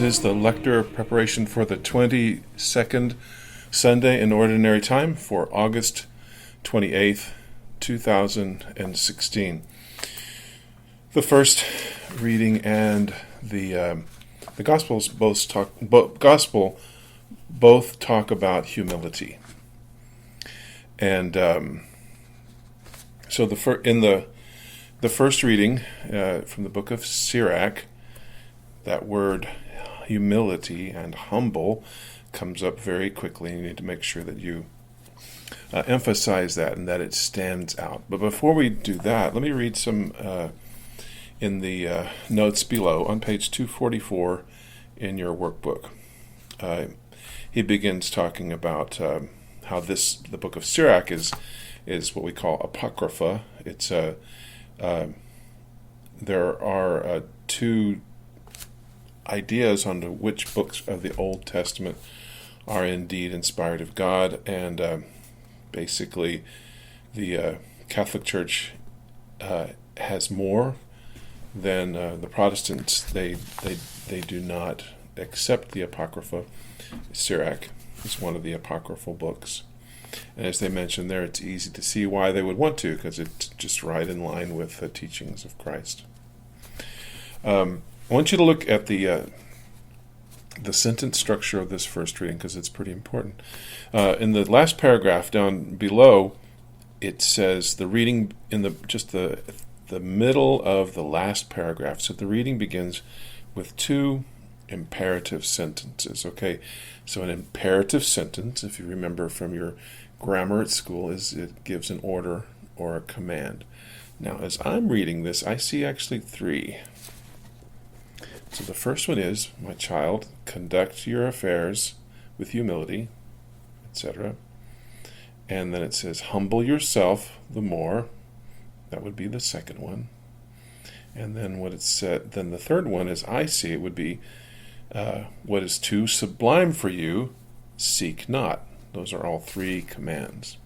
is the lector preparation for the 22nd Sunday in Ordinary Time for August 28th, 2016. The first reading and the Gospels both talk about humility, and so the first reading from the book of Sirach, that word humility and humble comes up very quickly. You need to make sure that you emphasize that and that it stands out. But before we do that, let me read some in the notes below on page 244 in your workbook. He begins talking about how the book of Sirach is what we call apocrypha. It's there are two ideas on which books of the Old Testament are indeed inspired of God, and basically the Catholic Church has more than the Protestants. They do not accept the Apocrypha. Sirach is one of the apocryphal books, and as they mentioned there, it's easy to see why they would want to, because it's just right in line with the teachings of Christ. I want you to look at the sentence structure of this first reading, because it's pretty important. In the last paragraph down below, it says the reading in the middle of the last paragraph. So the reading begins with two imperative sentences. Okay, so an imperative sentence, if you remember from your grammar at school, is it gives an order or a command. Now, as I'm reading this, I see actually three. So the first one is, my child, conduct your affairs with humility, etc. And then it says, humble yourself the more. That would be the second one. And then what it said, then the third one, as I see it, would be, what is too sublime for you, seek not. Those are all three commands.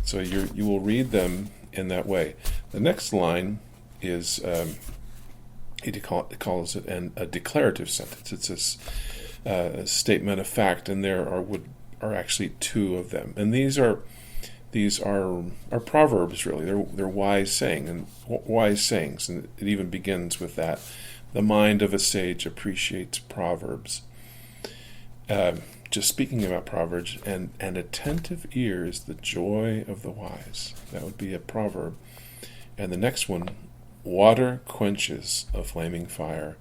So you will read them in that way. The next line is, he calls it a declarative sentence. It's a statement of fact, and there are actually two of them. And these are proverbs, really. They're wise sayings, and it even begins with that. The mind of a sage appreciates proverbs. Just speaking about proverbs, and an attentive ear is the joy of the wise. That would be a proverb. And the next one, water quenches a flaming fire.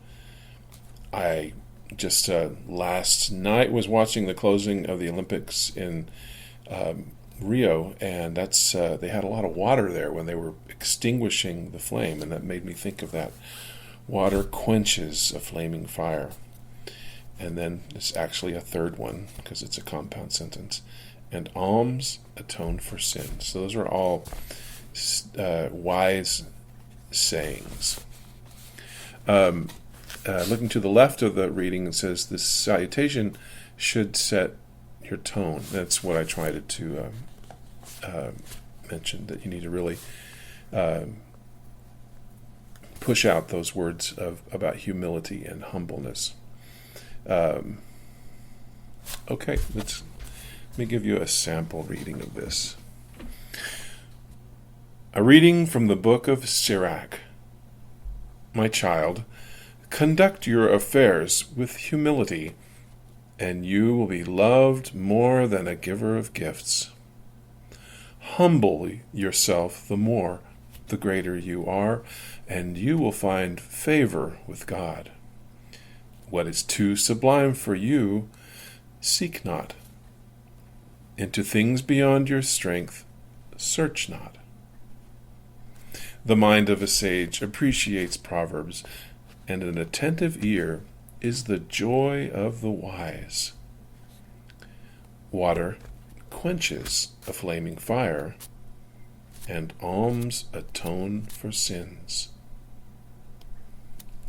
I just last night was watching the closing of the Olympics in Rio, and that's they had a lot of water there when they were extinguishing the flame, and that made me think of that. Water quenches a flaming fire. And then it's actually a third one, because it's a compound sentence. And alms atone for sins. So those are all wise sayings. Looking to the left of the reading, it says this salutation should set your tone. That's what I tried to mention, that you need to really push out those words about humility and humbleness. Okay, let me give you a sample reading of this. A reading from the book of Sirach. My child, conduct your affairs with humility, and you will be loved more than a giver of gifts. Humble yourself the more, the greater you are, and you will find favor with God. What is too sublime for you, seek not. Into things beyond your strength, search not. The mind of a sage appreciates proverbs, and an attentive ear is the joy of the wise. Water quenches a flaming fire, and alms atone for sins.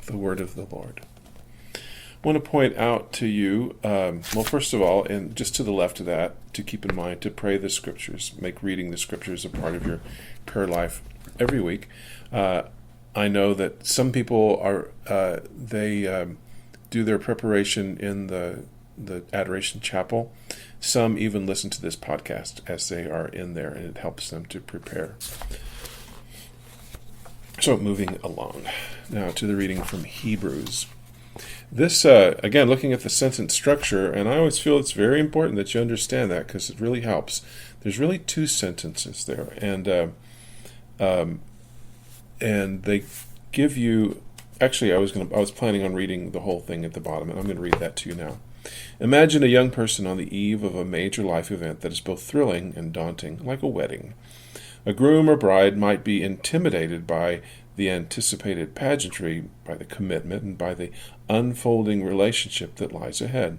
The word of the Lord. I want to point out to you, first of all, and just to the left of that, to keep in mind to pray the scriptures, make reading the scriptures a part of your prayer life every week. I know that some people are do their preparation in the Adoration Chapel. Some even listen to this podcast as they are in there, and it helps them to prepare. So moving along now to the reading from Hebrews. This, again, looking at the sentence structure, and I always feel it's very important that you understand that because it really helps. There's really two sentences there, and they give you. Actually, I was planning on reading the whole thing at the bottom, and I'm going to read that to you now. Imagine a young person on the eve of a major life event that is both thrilling and daunting, like a wedding. A groom or bride might be intimidated by the anticipated pageantry, by the commitment, and by the unfolding relationship that lies ahead.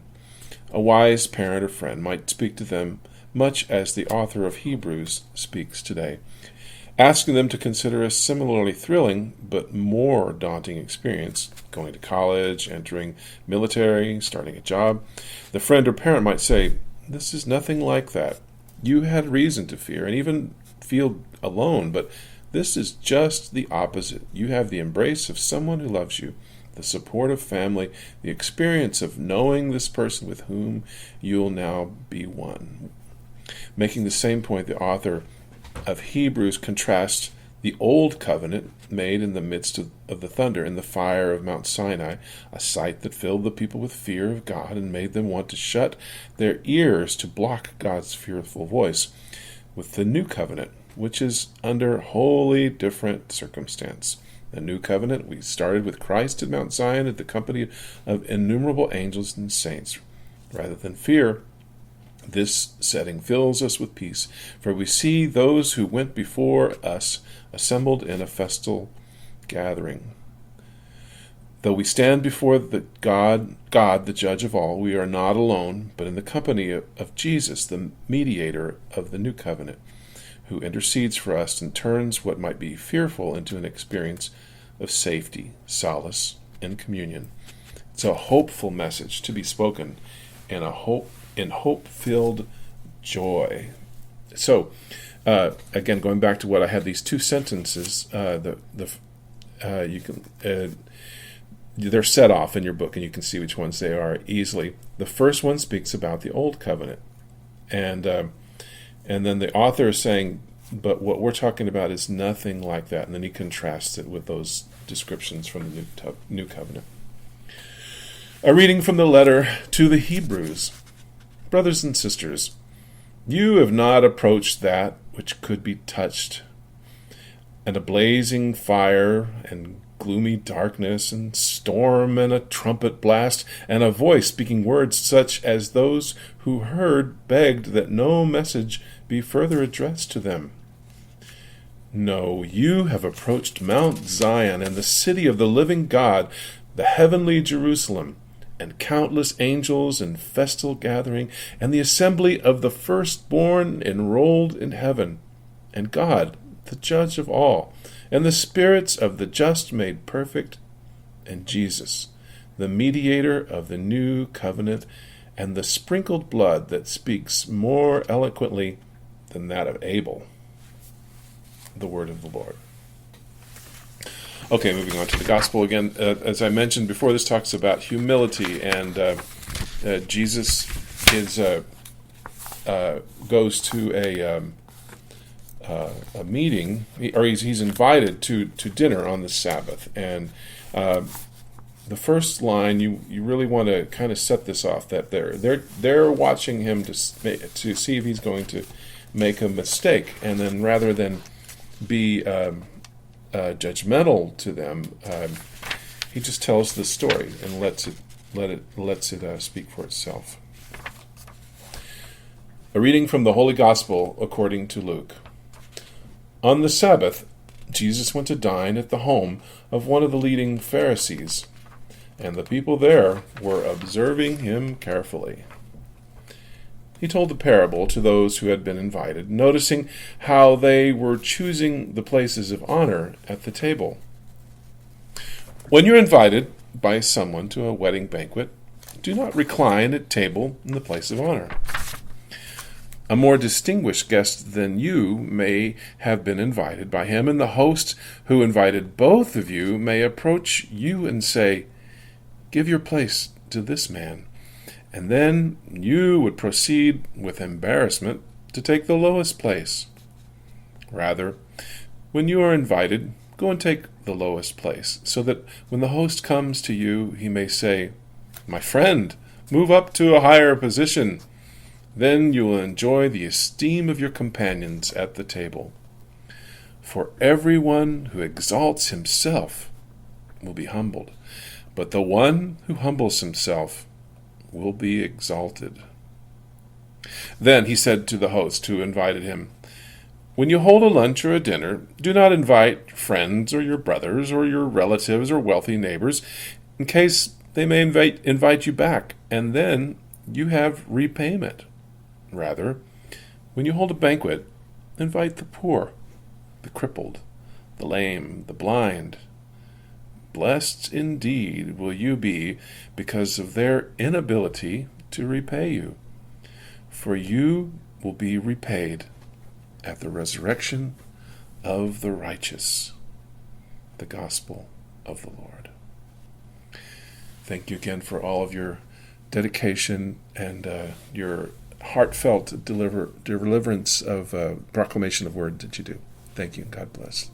A wise parent or friend might speak to them much as the author of Hebrews speaks today, asking them to consider a similarly thrilling but more daunting experience, going to college, entering military, starting a job. The friend or parent might say, "This is nothing like that. You had reason to fear and even feel alone, but this is just the opposite. You have the embrace of someone who loves you, the support of family, the experience of knowing this person with whom you'll now be one." Making the same point, the author of Hebrews contrasts the old covenant made in the midst of the thunder and the fire of Mount Sinai, a sight that filled the people with fear of God and made them want to shut their ears to block God's fearful voice, with the new covenant, which is under wholly different circumstance. The new covenant, we started with Christ at Mount Zion at the company of innumerable angels and saints. Rather than fear, this setting fills us with peace, for we see those who went before us assembled in a festal gathering. Though we stand before the God, the judge of all, we are not alone, but in the company of Jesus, the mediator of the new covenant, who intercedes for us and turns what might be fearful into an experience of safety, solace, and communion. It's a hopeful message to be spoken in hope-filled joy. So, again, going back to what I had, these two sentences, they're set off in your book, and you can see which ones they are easily. The first one speaks about the old covenant, and then the author is saying, but what we're talking about is nothing like that, and then he contrasts it with those descriptions from the new covenant. A reading from the letter to the Hebrews. Brothers and sisters, you have not approached that which could be touched, and a blazing fire, and gloomy darkness, and storm, and a trumpet blast, and a voice speaking words such as those who heard begged that no message be further addressed to them. No, you have approached Mount Zion, and the city of the living God, the heavenly Jerusalem, and countless angels in festal gathering, and the assembly of the firstborn enrolled in heaven, and God, the judge of all, and the spirits of the just made perfect, and Jesus, the mediator of the new covenant, and the sprinkled blood that speaks more eloquently than that of Abel. The word of the Lord. Okay, moving on to the gospel again. As I mentioned before, this talks about humility, and Jesus goes to a meeting, or he's invited to dinner on the Sabbath, and the first line you really want to kind of set this off, that they're watching him to see if he's going to make a mistake, and then rather than be judgmental to them, he just tells the story and lets it speak for itself. A reading from the Holy Gospel according to Luke. On the Sabbath, Jesus went to dine at the home of one of the leading Pharisees, and the people there were observing him carefully. He told the parable to those who had been invited, noticing how they were choosing the places of honor at the table. When you're invited by someone to a wedding banquet, do not recline at table in the place of honor. A more distinguished guest than you may have been invited by him, and the host who invited both of you may approach you and say, "Give your place to this man, and then you would proceed with embarrassment to take the lowest place. Rather, when you are invited, go and take the lowest place, so that when the host comes to you, he may say, "My friend, move up to a higher position." Then you will enjoy the esteem of your companions at the table. For everyone who exalts himself will be humbled, but the one who humbles himself will be exalted. Then he said to the host who invited him, "When you hold a lunch or a dinner, do not invite friends or your brothers or your relatives or wealthy neighbors, in case they may invite you back, and then you have repayment. Rather, when you hold a banquet, invite the poor, the crippled, the lame, the blind. Blessed indeed will you be because of their inability to repay you, for you will be repaid at the resurrection of the righteous." The Gospel of the Lord. Thank you again for all of your dedication and your heartfelt deliverance of proclamation of word that you do. Thank you, and God bless.